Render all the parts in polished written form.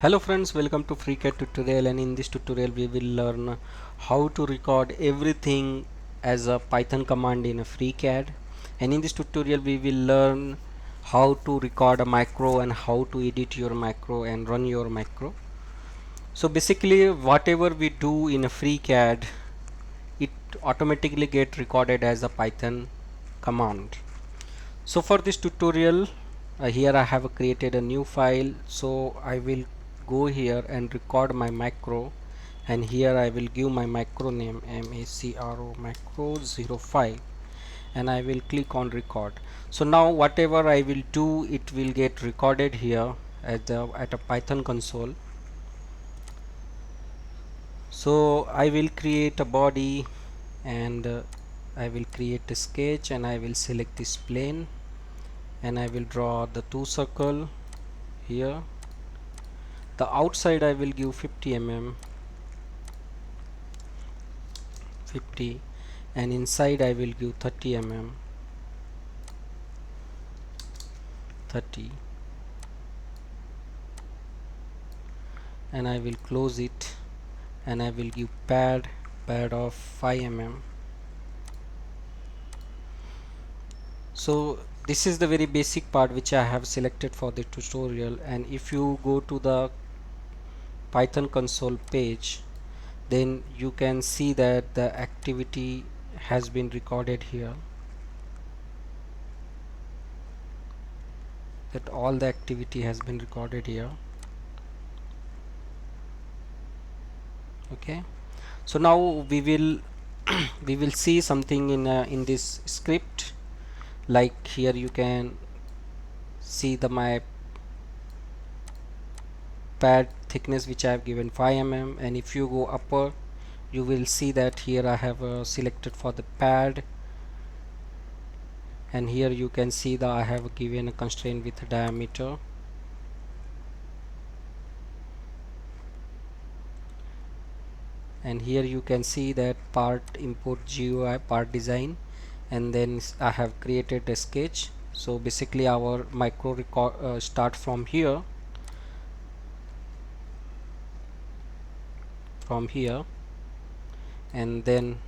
Hello friends, welcome to FreeCAD tutorial, and in this tutorial we will learn how to record everything as a Python command in a FreeCAD. And in this tutorial we will learn how to record a macro and how to edit your macro and run your macro. So basically whatever we do in a FreeCAD, it automatically get recorded as a Python command. So for this tutorial, here I have created a new file, so I will go here and record my macro, and here I will give my macro name macro05, and I will click on record. So now whatever I will do, it will get recorded here at a Python console. So I will create a body, and I will create a sketch, and I will select this plane, and I will draw the two circle here. The outside I will give 50 mm 50, and inside I will give 30 mm 30, and I will close it, and I will give pad of 5 mm. So this is the very basic part which I have selected for the tutorial. And if you go to the Python console page, then you can see that the activity has been recorded here, that all the activity has been recorded here. Okay, so now we will we will see something in this script. Like here you can see the my pad thickness which I have given 5 mm, and if you go upper, you will see that here I have selected for the pad, and here you can see that I have given a constraint with a diameter. And here you can see that part import GUI part design, and then I have created a sketch. So basically our micro record start from here, and then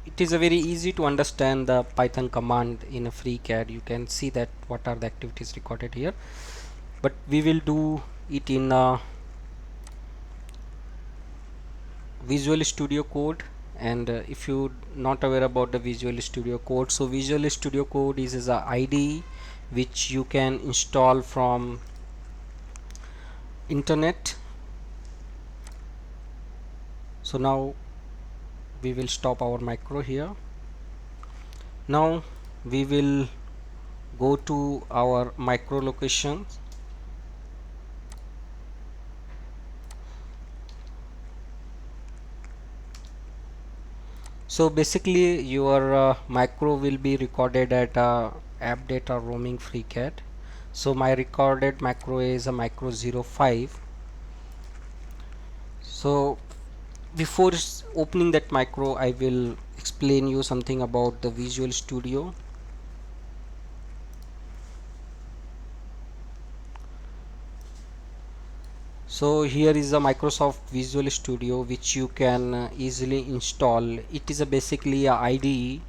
it is a very easy to understand the Python command in a FreeCAD. You can see that what are the activities recorded here, but we will do it in Visual Studio Code. And if you not aware about the Visual Studio Code, so Visual Studio Code is a IDE which you can install from internet. So now we will stop our macro here. Now we will go to our micro location. So basically your macro will be recorded at app data roaming FreeCAD. So my recorded macro is a macro05. So before opening that macro, I will explain you something about the Visual Studio. So here is a Microsoft Visual Studio which you can easily install. It is a basically a IDE.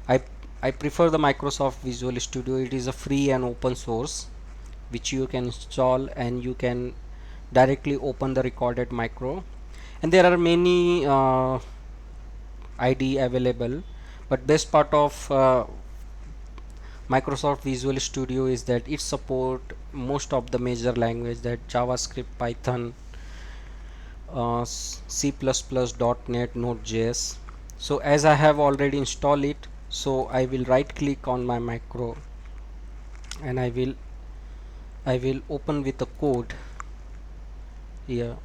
I prefer the Microsoft Visual Studio. It is a free and open source which you can install, and you can directly open the recorded macro. And there are many IDE available, but best part of Microsoft Visual Studio is that it support most of the major language, that JavaScript, Python, C++, .NET, Node.js. So as I have already installed it, so I will right click on my macro, and I will open with the code here.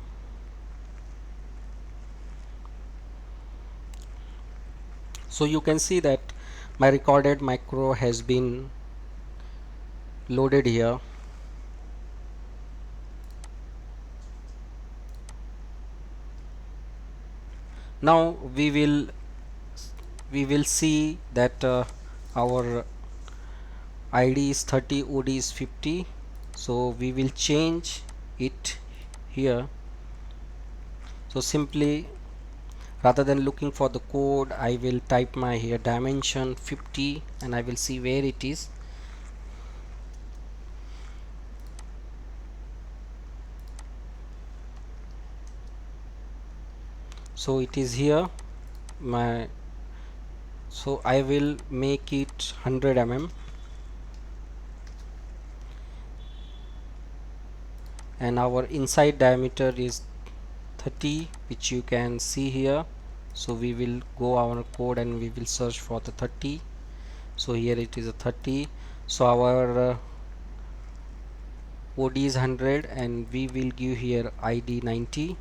So you can see that my recorded macro has been loaded here. Now we will see that our ID is 30, OD is 50, So we will change it here. So simply, rather than looking for the code, I will type my here dimension 50 and I will see where it is. So it is here. So I will make it 100 mm, and our inside diameter is 30, which you can see here. So we will go our code and we will search for the 30. So here it is a 30. So our OD is 100 and we will give here ID 90.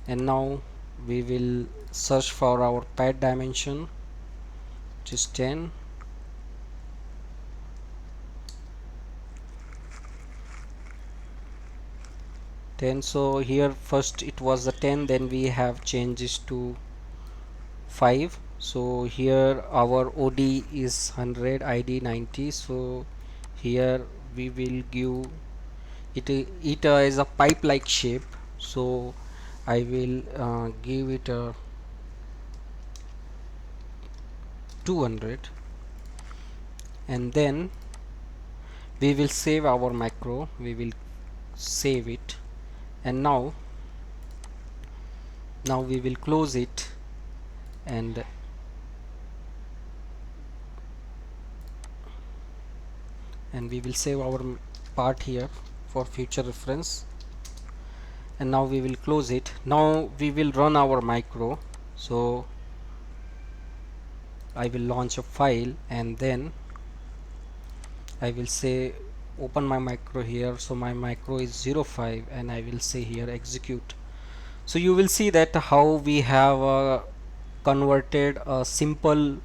And now we will search for our pad dimension, which is 10. So here first it was the 10, then we have changes to 5. So here our OD is 100, ID 90. So here we will give it as a pipe like shape. So I will give it a 200, and then we will save our macro. We will save it, and now we will close it, and we will save our part here for future reference. And now we will close it. Now we will run our macro. So I will launch a file, and then I will say open my macro here. So my macro is 05, and I will say here execute. So you will see that how we have converted a simple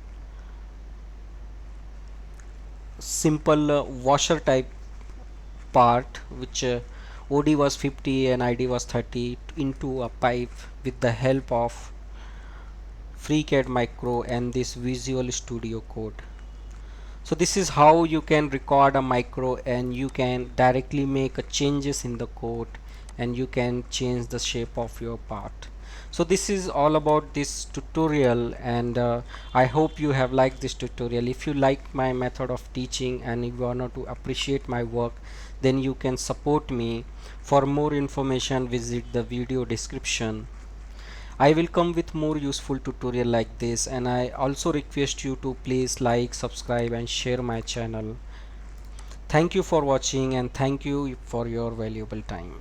washer type part, which OD was 50 and ID was 30, into a pipe with the help of FreeCAD Micro and this Visual Studio Code. So this is how you can record a micro, and you can directly make a changes in the code, and you can change the shape of your part. So this is all about this tutorial, and I hope you have liked this tutorial. If you like my method of teaching and if you want to appreciate my work, then you can support me. For more information, visit the video description. I will come with more useful tutorial like this, and I also request you to please like, subscribe and share my channel. Thank you for watching, and thank you for your valuable time.